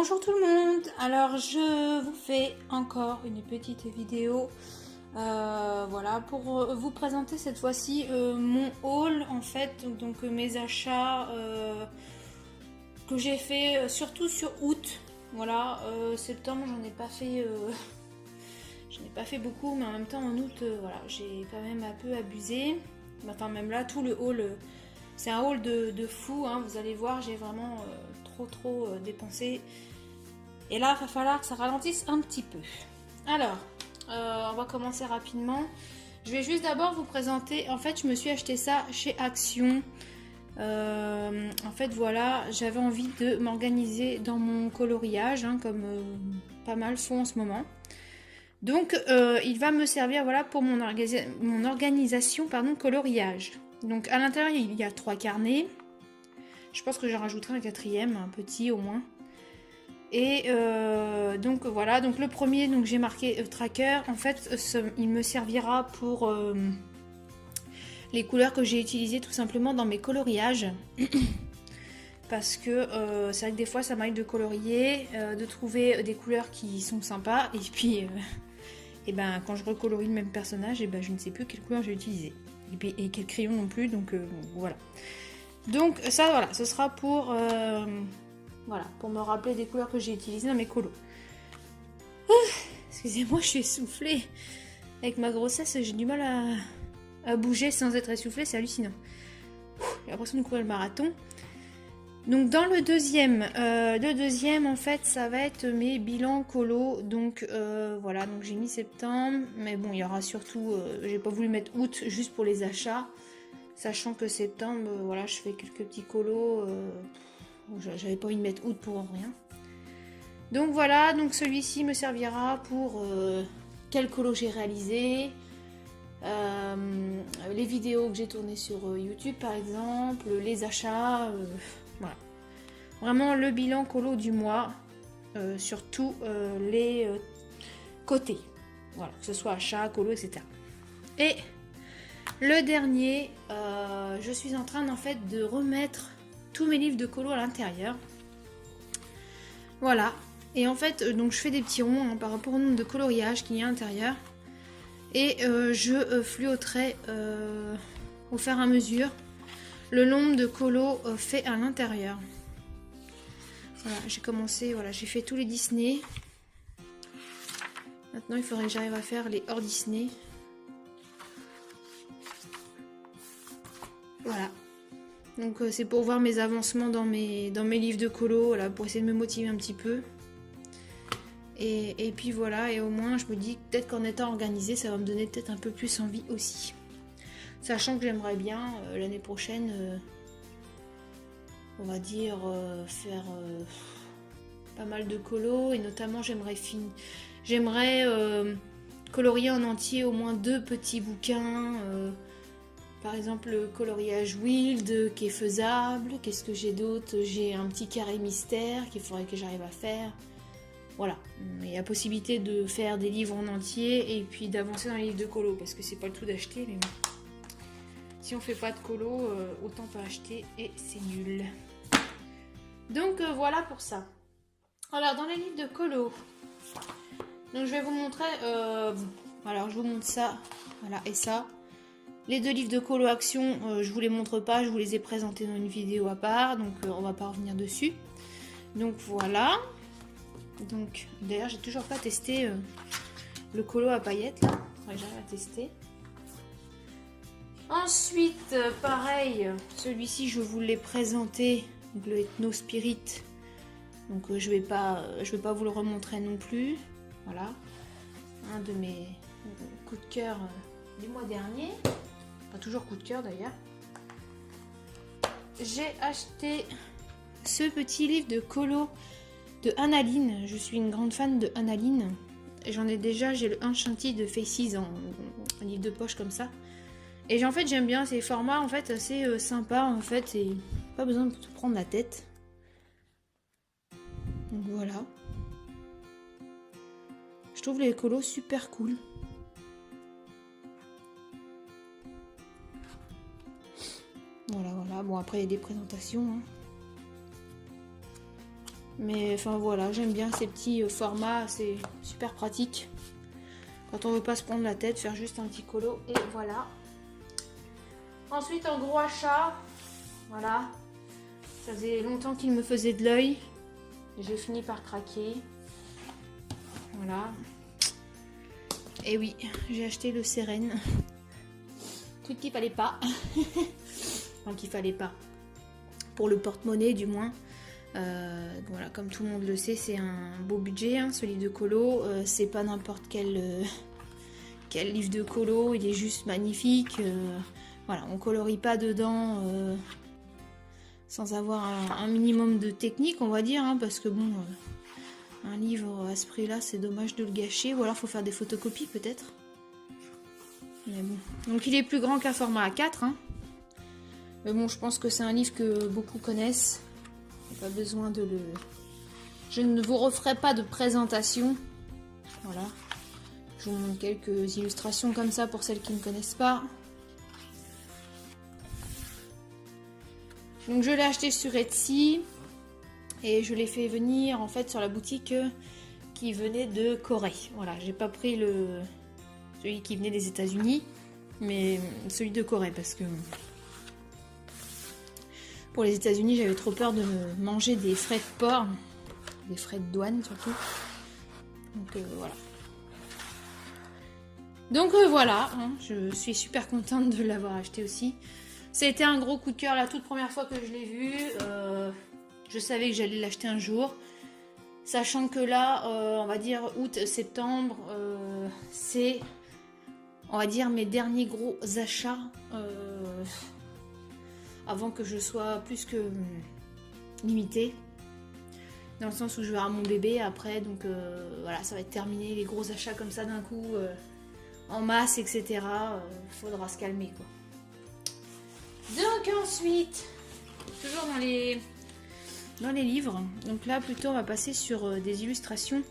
Bonjour tout le monde, alors je vous fais encore une petite vidéo voilà, pour vous présenter cette fois-ci mon haul en fait, donc mes achats que j'ai fait surtout sur août. Voilà, septembre j'en ai pas fait beaucoup, mais en même temps en août voilà, j'ai quand même un peu abusé. Enfin même là tout le haul, c'est un haul de fou, hein, vous allez voir, j'ai vraiment trop dépensé. Et là, il va falloir que ça ralentisse un petit peu. Alors, on va commencer rapidement. Je vais juste d'abord vous présenter. En fait, je me suis acheté ça chez Action. En fait, voilà, j'avais envie de m'organiser dans mon coloriage, hein, comme pas mal font en ce moment. Donc, il va me servir, voilà, pour mon organisation, pardon, coloriage. Donc, à l'intérieur, il y a 3 carnets. Je pense que j'en rajouterai un 4e, un petit au moins. Et donc voilà, donc le premier, donc j'ai marqué tracker. En fait, il me servira pour les couleurs que j'ai utilisées tout simplement dans mes coloriages. Parce que c'est vrai que des fois ça m'arrive de colorier, de trouver des couleurs qui sont sympas. Et puis et ben, quand je recolorie le même personnage, et ben, je ne sais plus quelle couleur j'ai utilisé. Et quel crayon non plus, donc voilà. Donc ça voilà, ce sera pour... voilà, pour me rappeler des couleurs que j'ai utilisées dans mes colos. Excusez-moi, je suis essoufflée. Avec ma grossesse, j'ai du mal à bouger sans être essoufflée, c'est hallucinant. J'ai l'impression de courir le marathon. Donc dans le deuxième, en fait, ça va être mes bilans colos. Donc voilà, donc j'ai mis septembre, mais bon, il y aura surtout, j'ai pas voulu mettre août juste pour les achats, sachant que septembre, voilà, je fais quelques petits colos. J'avais pas envie de mettre août pour rien. Donc voilà, donc celui-ci me servira pour quel colo j'ai réalisé, les vidéos que j'ai tournées sur YouTube par exemple, les achats, voilà. Vraiment le bilan colo du mois sur tous les côtés. Voilà, que ce soit achat, colo, etc. Et le dernier, je suis en train en fait de remettre tous mes livres de colo à l'intérieur. Voilà. Et en fait, donc je fais des petits ronds hein, par rapport au nombre de coloriages qu'il y a à l'intérieur. Et je fluoterai au fur et à mesure le nombre de colos faits à l'intérieur. Voilà, j'ai commencé, voilà, j'ai fait tous les Disney. Maintenant, il faudrait que j'arrive à faire les hors Disney. Voilà. Donc c'est pour voir mes avancements dans mes livres de colo, voilà, pour essayer de me motiver un petit peu. Et puis voilà, et au moins je me dis peut-être qu'en étant organisée, ça va me donner peut-être un peu plus envie aussi. Sachant que j'aimerais bien l'année prochaine, on va dire, faire pas mal de colos, et notamment j'aimerais colorier en entier au moins 2 petits bouquins. Par exemple, le coloriage Wild qui est faisable. Qu'est-ce que j'ai d'autre? J'ai un petit carré mystère qu'il faudrait que j'arrive à faire. Voilà, il y a possibilité de faire des livres en entier et puis d'avancer dans les livres de colo parce que c'est pas le tout d'acheter. Mais si on fait pas de colo, autant pas acheter et c'est nul. Donc voilà pour ça. Alors dans les livres de colo, donc je vais vous montrer. Alors je vous montre ça, voilà et ça. Les 2 livres de colo Action, je vous les montre pas, je vous les ai présentés dans une vidéo à part, donc on va pas revenir dessus. Donc voilà. Donc d'ailleurs j'ai toujours pas testé le colo à paillettes là. Ouais, j'arrive à tester. Ensuite, pareil, celui-ci je vous l'ai présenté, donc le Ethno Spirit. Donc je vais pas vous le remontrer non plus. Voilà, un de mes coups de cœur du mois dernier. Pas toujours coup de cœur d'ailleurs. J'ai acheté ce petit livre de colo de Annaline. Je suis une grande fan de Annaline. J'en ai déjà, j'ai le Enchanted de Faces en livre de poche comme ça. Et en fait j'aime bien ces formats en fait assez sympas en fait et pas besoin de se prendre la tête. Donc voilà. Je trouve les colos super cool. Voilà. Bon après il y a des présentations. Hein. Mais enfin voilà, j'aime bien ces petits formats, c'est super pratique. Quand on veut pas se prendre la tête, faire juste un petit colo et voilà. Ensuite, en gros achat, voilà. Ça faisait longtemps qu'il me faisait de l'œil. J'ai fini par craquer. Voilà. Et oui, j'ai acheté le Sérène. Truc qu'il fallait pas. Enfin, qu'il fallait pas. Pour le porte-monnaie, du moins. Voilà, comme tout le monde le sait, c'est un beau budget, hein, ce livre de colo. C'est pas n'importe quel livre de colo, il est juste magnifique. Voilà, on colorie pas dedans sans avoir un minimum de technique, on va dire, hein, parce que bon, un livre à ce prix-là, c'est dommage de le gâcher, ou alors faut faire des photocopies peut-être. Mais bon. Donc il est plus grand qu'un format A4, hein. Mais bon, je pense que c'est un livre que beaucoup connaissent. Pas besoin de le... Je ne vous referai pas de présentation. Voilà. Je vous montre quelques illustrations comme ça pour celles qui ne connaissent pas. Donc je l'ai acheté sur Etsy. Et je l'ai fait venir en fait sur la boutique qui venait de Corée. Voilà, j'ai pas pris celui qui venait des États-Unis, mais celui de Corée parce que... Pour les États-Unis, j'avais trop peur de manger des frais de port, des frais de douane surtout. Donc voilà. Donc voilà, hein, je suis super contente de l'avoir acheté aussi. Ça a été un gros coup de cœur la toute première fois que je l'ai vu. Je savais que j'allais l'acheter un jour. Sachant que là, on va dire août-septembre, c'est, on va dire, mes derniers gros achats. Avant que je sois plus que limitée, dans le sens où je vais avoir mon bébé après, donc voilà, ça va être terminé, les gros achats comme ça d'un coup, en masse, etc. Faudra se calmer, quoi. Donc ensuite, toujours dans les livres, donc là plutôt on va passer sur des illustrations,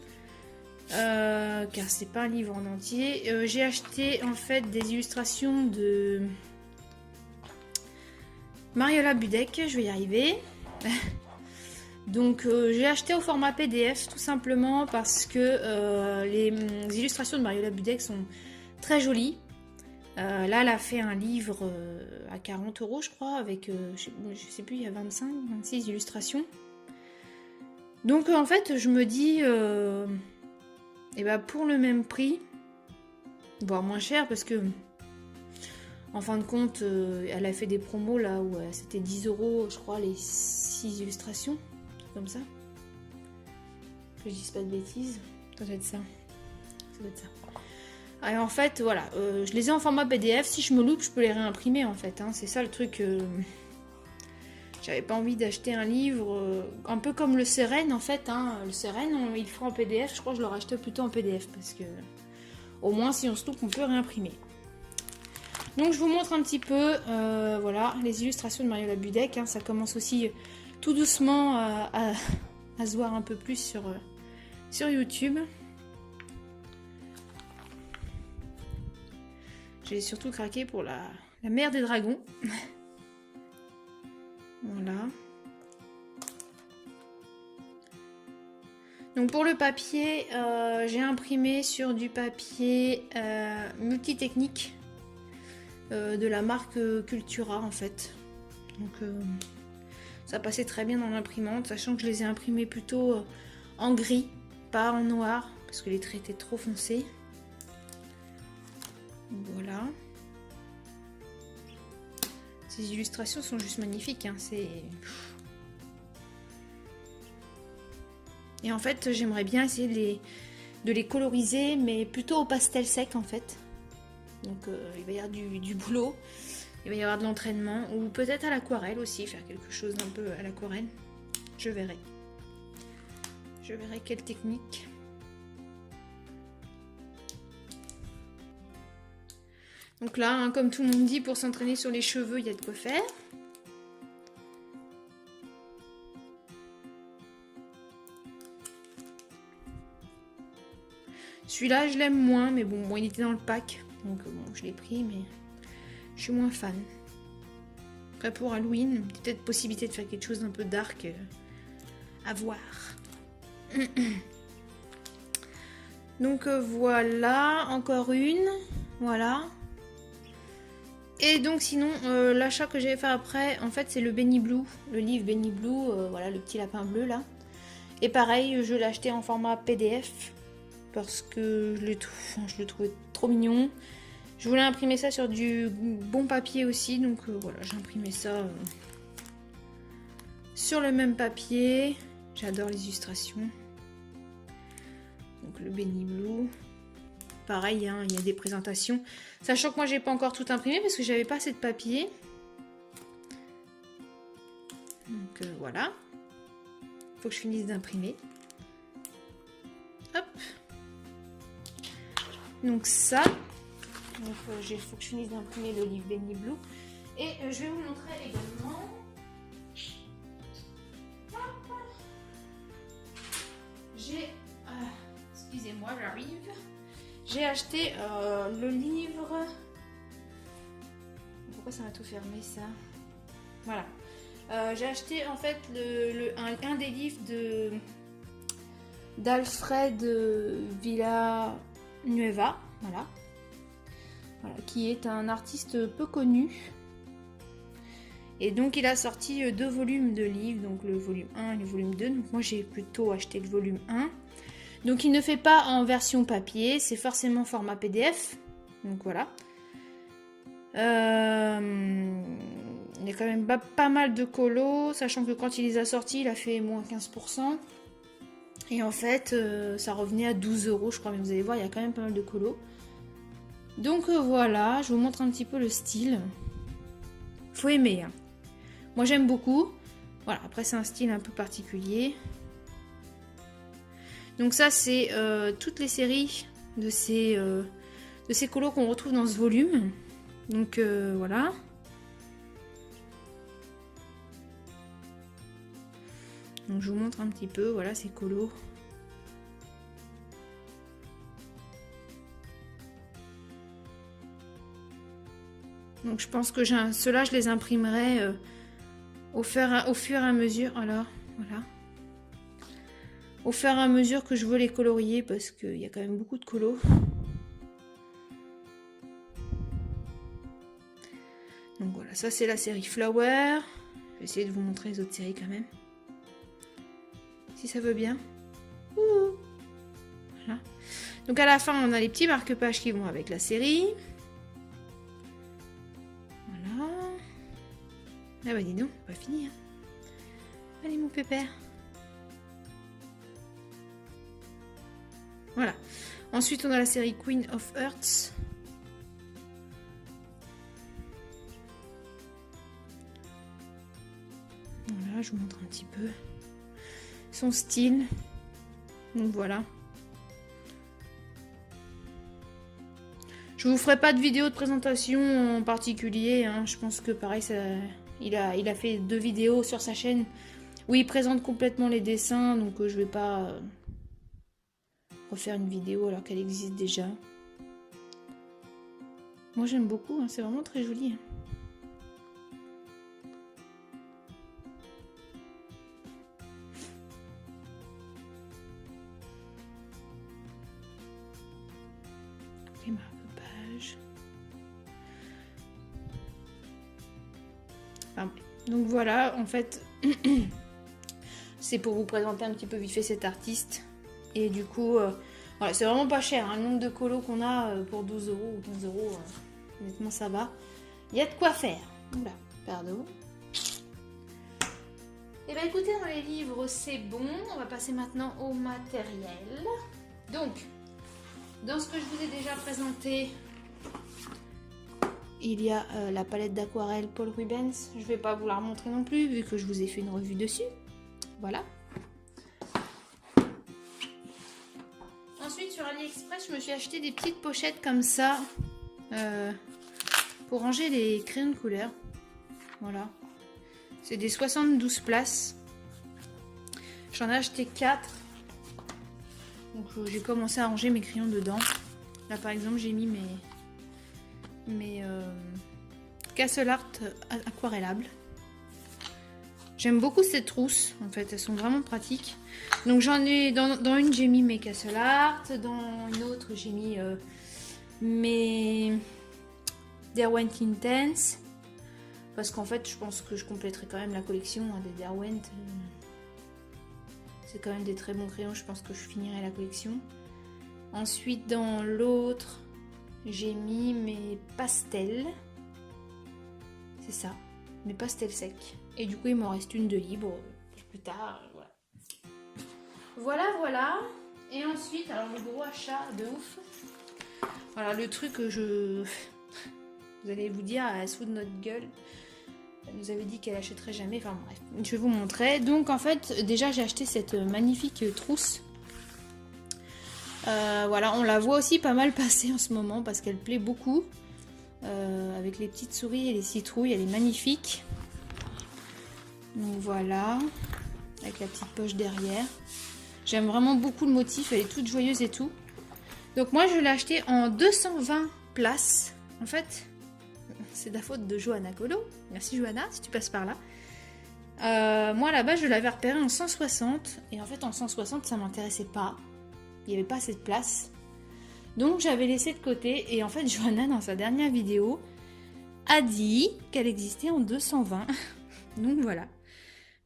car c'est pas un livre en entier. J'ai acheté en fait des illustrations de Mariola Budek, je vais y arriver. Donc j'ai acheté au format PDF tout simplement parce que les illustrations de Mariola Budek sont très jolies. Là elle a fait un livre à 40 € je crois, avec je sais plus, il y a 26 illustrations. Donc en fait je me dis et ben, pour le même prix, voire moins cher, parce que en fin de compte, elle a fait des promos là où c'était 10 € je crois les 6 illustrations, comme ça. Que je dise pas de bêtises. Ça doit être ça. Ça doit être ça. Et en fait, voilà, je les ai en format PDF. Si je me loupe, je peux les réimprimer en fait. Hein. C'est ça le truc. J'avais pas envie d'acheter un livre un peu comme le Sérène en fait. Hein. Le Sérène, il fera en PDF. Je crois que je l'aurais acheté plutôt en PDF parce que au moins si on se loupe, on peut réimprimer. Donc je vous montre un petit peu, voilà, les illustrations de Mariola Budek. Hein, ça commence aussi tout doucement à se voir un peu plus sur YouTube. J'ai surtout craqué pour la mère des dragons. Voilà. Donc pour le papier, j'ai imprimé sur du papier multitechnique. De la marque Cultura en fait. Donc ça passait très bien dans l'imprimante, sachant que je les ai imprimés plutôt en gris, pas en noir, parce que les traits étaient trop foncés. Voilà. Ces illustrations sont juste magnifiques, hein. Et en fait j'aimerais bien essayer de les coloriser, mais plutôt au pastel sec en fait. Donc il va y avoir du boulot, il va y avoir de l'entraînement, ou peut-être à l'aquarelle aussi, faire quelque chose d'un peu à l'aquarelle. Je verrai. Je verrai quelle technique. Donc là, hein, comme tout le monde dit, pour s'entraîner sur les cheveux, il y a de quoi faire. Celui-là, je l'aime moins, mais bon, il était dans le pack. Donc bon, je l'ai pris, mais je suis moins fan. Après pour Halloween, peut-être possibilité de faire quelque chose d'un peu dark à voir. Donc voilà, encore une. Voilà. Et donc sinon, l'achat que j'ai fait après, en fait c'est le Benny Blue, le livre Benny Blue, voilà le petit lapin bleu là. Et pareil, je l'ai acheté en format PDF parce que je le trouvais trop mignon. Je voulais imprimer ça sur du bon papier aussi, donc voilà, j'ai imprimé ça sur le même papier. J'adore les illustrations. Donc le Benny Blue. Pareil, hein, il y a des présentations. Sachant que moi, j'ai pas encore tout imprimé parce que j'avais pas assez de papier. Donc voilà. Faut que je finisse d'imprimer. Hop. Donc ça. Donc il faut que je finisse d'imprimer le livre Benny Blue. Et je vais vous montrer également. J'ai... excusez-moi, j'arrive. J'ai acheté le livre. Pourquoi ça m'a tout fermé ça? Voilà. J'ai acheté en fait un des livres d'Alfred Villanueva. Voilà. Qui est un artiste peu connu. Et donc il a sorti 2 volumes de livres. Donc le volume 1 et le volume 2. Donc moi j'ai plutôt acheté le volume 1. Donc il ne fait pas en version papier, c'est forcément format PDF. Donc voilà. Il y a quand même pas mal de colos, sachant que quand il les a sortis, il a fait moins 15%. Et en fait, ça revenait à 12 € je crois, mais vous allez voir, il y a quand même pas mal de colos. Donc voilà, je vous montre un petit peu le style. Faut aimer, hein. Moi j'aime beaucoup. Voilà, après c'est un style un peu particulier. Donc ça c'est toutes les séries de ces colos qu'on retrouve dans ce volume. Donc voilà. Donc je vous montre un petit peu, voilà ces colos. Donc je pense que ceux-là je les imprimerai au fur et à mesure. Alors voilà. Au fur et à mesure que je veux les colorier parce qu'il y a quand même beaucoup de colos. Donc voilà, ça c'est la série Flower. Je vais essayer de vous montrer les autres séries quand même. Si ça veut bien. Ouh. Voilà. Donc à la fin on a les petits marque-pages qui vont avec la série. Voilà. Ah bah dis donc, pas fini. Hein. Allez mon pépère. Voilà. Ensuite, on a la série Queen of Hearts. Voilà, je vous montre un petit peu son style. Donc voilà. Je vous ferai pas de vidéo de présentation en particulier. Hein. Je pense que pareil, il a fait 2 vidéos sur sa chaîne où il présente complètement les dessins. Donc je vais pas... refaire une vidéo alors qu'elle existe déjà. Moi j'aime beaucoup, hein, c'est vraiment très joli. Hein. Les marque-pages. Enfin, donc voilà, en fait, c'est pour vous présenter un petit peu vite fait cet artiste. Et du coup, voilà, c'est vraiment pas cher. Hein. Le nombre de colos qu'on a pour 12 € ou 15 €, honnêtement, ça va. Il y a de quoi faire. Oula, pardon. Et bien écoutez, dans les livres, c'est bon. On va passer maintenant au matériel. Donc, dans ce que je vous ai déjà présenté, il y a la palette d'aquarelle Paul Rubens. Je ne vais pas vous la remontrer non plus, vu que je vous ai fait une revue dessus. Voilà. Ensuite, sur AliExpress, je me suis acheté des petites pochettes comme ça pour ranger les crayons de couleur. Voilà. C'est des 72 places. J'en ai acheté 4. Donc j'ai commencé à ranger mes crayons dedans. Là par exemple, j'ai mis mes Castle Art aquarellables. J'aime beaucoup ces trousses, en fait, elles sont vraiment pratiques. Donc j'en ai, dans une j'ai mis mes Castle Art, dans une autre j'ai mis mes Derwent Intense. Parce qu'en fait je pense que je compléterai quand même la collection hein, des Derwent. C'est quand même des très bons crayons, je pense que je finirai la collection. Ensuite dans l'autre, j'ai mis mes pastels. C'est ça, mes pastels secs. Et du coup il m'en reste une de libre plus tard. Voilà. Et ensuite, alors le gros achat de ouf. Voilà le truc que vous allez vous dire, elle se fout de notre gueule. Elle nous avait dit qu'elle achèterait jamais. Enfin bref, je vais vous montrer. Donc en fait, déjà j'ai acheté cette magnifique trousse. Voilà, on la voit aussi pas mal passer en ce moment parce qu'elle plaît beaucoup. Avec les petites souris et les citrouilles, elle est magnifique. Donc voilà, avec la petite poche derrière. J'aime vraiment beaucoup le motif, elle est toute joyeuse et tout. Donc moi je l'ai acheté en 220 places. En fait, c'est de la faute de Johanna Colo. Merci Johanna, si tu passes par là. Moi là-bas je l'avais repéré en 160. Et en fait en 160 ça m'intéressait pas. Il n'y avait pas assez de place. Donc j'avais laissé de côté. Et en fait Johanna dans sa dernière vidéo a dit qu'elle existait en 220. Donc voilà.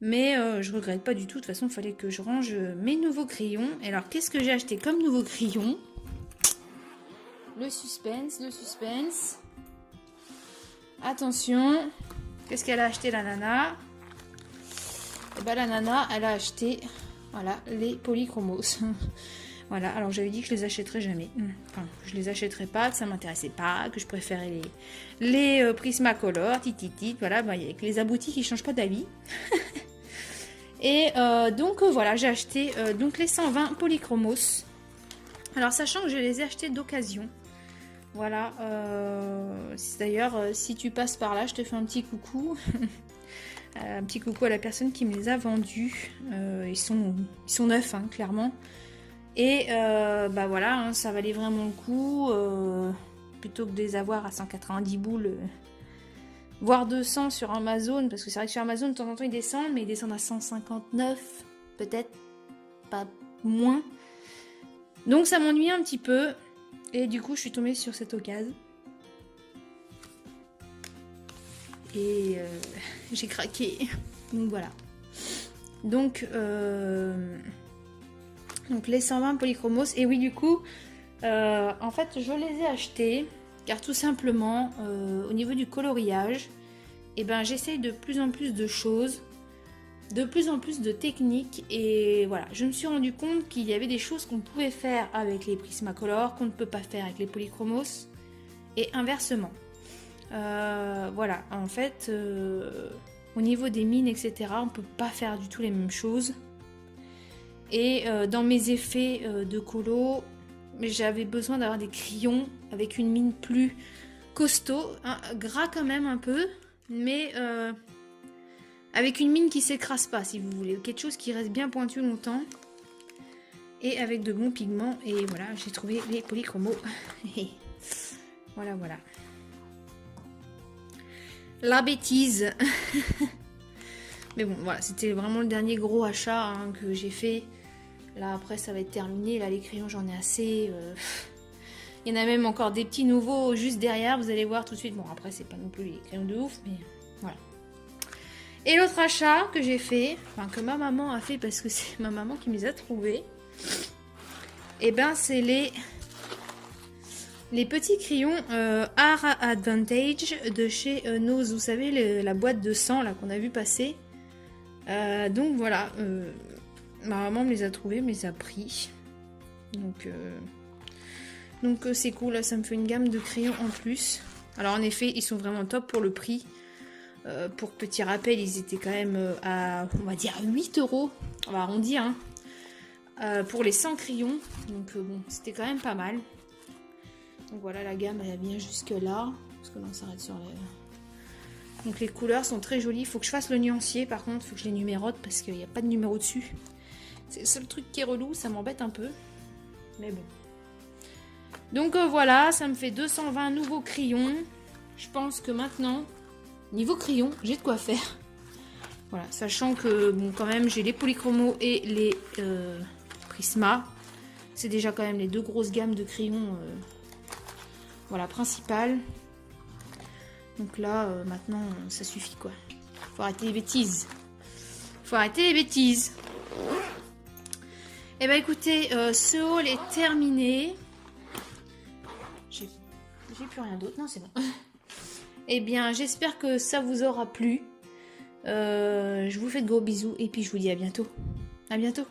Mais je regrette pas du tout. De toute façon, il fallait que je range mes nouveaux crayons. Et alors, qu'est-ce que j'ai acheté comme nouveau crayon? Le suspense. Attention. Qu'est-ce qu'elle a acheté, la nana? Et ben, la nana, elle a acheté, voilà, les polychromos. Voilà, alors j'avais dit que je les achèterais jamais. Enfin, je les achèterais pas, que ça m'intéressait pas, que je préférais les Prismacolor, tititit. Voilà, il y a que les aboutis qui changent pas d'avis. Et donc voilà, j'ai acheté donc les 120 polychromos. Alors sachant que je les ai achetés d'occasion. Voilà, d'ailleurs si tu passes par là, je te fais un petit coucou. Un petit coucou à la personne qui me les a vendus. Ils sont neufs, hein, clairement. Et bah voilà, hein, ça valait vraiment le coup. Plutôt que de les avoir à 190 boules. Voire 200 sur Amazon, parce que c'est vrai que sur Amazon de temps en temps ils descendent, mais ils descendent à 159, peut-être, pas moins. Donc ça m'ennuie un petit peu, et du coup je suis tombée sur cette occasion. Et j'ai craqué, donc voilà. Donc les 120 polychromos, et oui du coup, en fait je les ai achetés. Car tout simplement, au niveau du coloriage, eh ben, j'essaye de plus en plus de choses, de plus en plus de techniques. Et voilà, je me suis rendu compte qu'il y avait des choses qu'on pouvait faire avec les Prismacolor, qu'on ne peut pas faire avec les polychromos, et inversement. Voilà, en fait, au niveau des mines, etc., on ne peut pas faire du tout les mêmes choses. Et dans mes effets de colo, j'avais besoin d'avoir des crayons avec une mine plus costaud, hein, gras quand même un peu, mais avec une mine qui s'écrase pas, si vous voulez, quelque chose qui reste bien pointu longtemps et avec de bons pigments. Et voilà, j'ai trouvé les polychromos. Voilà. La bêtise. Mais bon, voilà, c'était vraiment le dernier gros achat hein, que j'ai fait. Là, après, ça va être terminé. Là, les crayons, j'en ai assez. Il y en a même encore des petits nouveaux juste derrière. Vous allez voir tout de suite. Bon, après, c'est pas non plus les crayons de ouf, mais voilà. Et l'autre achat que j'ai fait, enfin, que ma maman a fait parce que c'est ma maman qui me les a trouvés. Et ben, c'est les petits crayons Art Advantage de chez Nose. Vous savez, la boîte de sang là qu'on a vu passer. Donc voilà. Ma maman me les a trouvés, me les a pris. Donc c'est cool, là ça me fait une gamme de crayons en plus. Alors en effet, ils sont vraiment top pour le prix. Pour petit rappel, ils étaient quand même à, on va dire, 8 €. On va arrondir, hein. Pour les 100 crayons. Donc bon, c'était quand même pas mal. Donc voilà, la gamme elle vient jusque là. Parce que là on s'arrête sur les... Donc les couleurs sont très jolies. Il faut que je fasse le nuancier par contre, il faut que je les numérote parce qu'il n'y a pas de numéro dessus. C'est le seul truc qui est relou, ça m'embête un peu. Mais bon. Donc voilà, ça me fait 220 nouveaux crayons. Je pense que maintenant, niveau crayon, j'ai de quoi faire. Voilà, sachant que, bon, quand même, j'ai les Polychromo et les Prisma. C'est déjà quand même les deux grosses gammes de crayons, voilà, principales. Donc là, maintenant, ça suffit, quoi. Faut arrêter les bêtises. Faut arrêter les bêtises. Et bah écoutez, ce haul est terminé. J'ai plus rien d'autre. Non, c'est bon. Eh bien, j'espère que ça vous aura plu. Je vous fais de gros bisous et puis je vous dis à bientôt. À bientôt.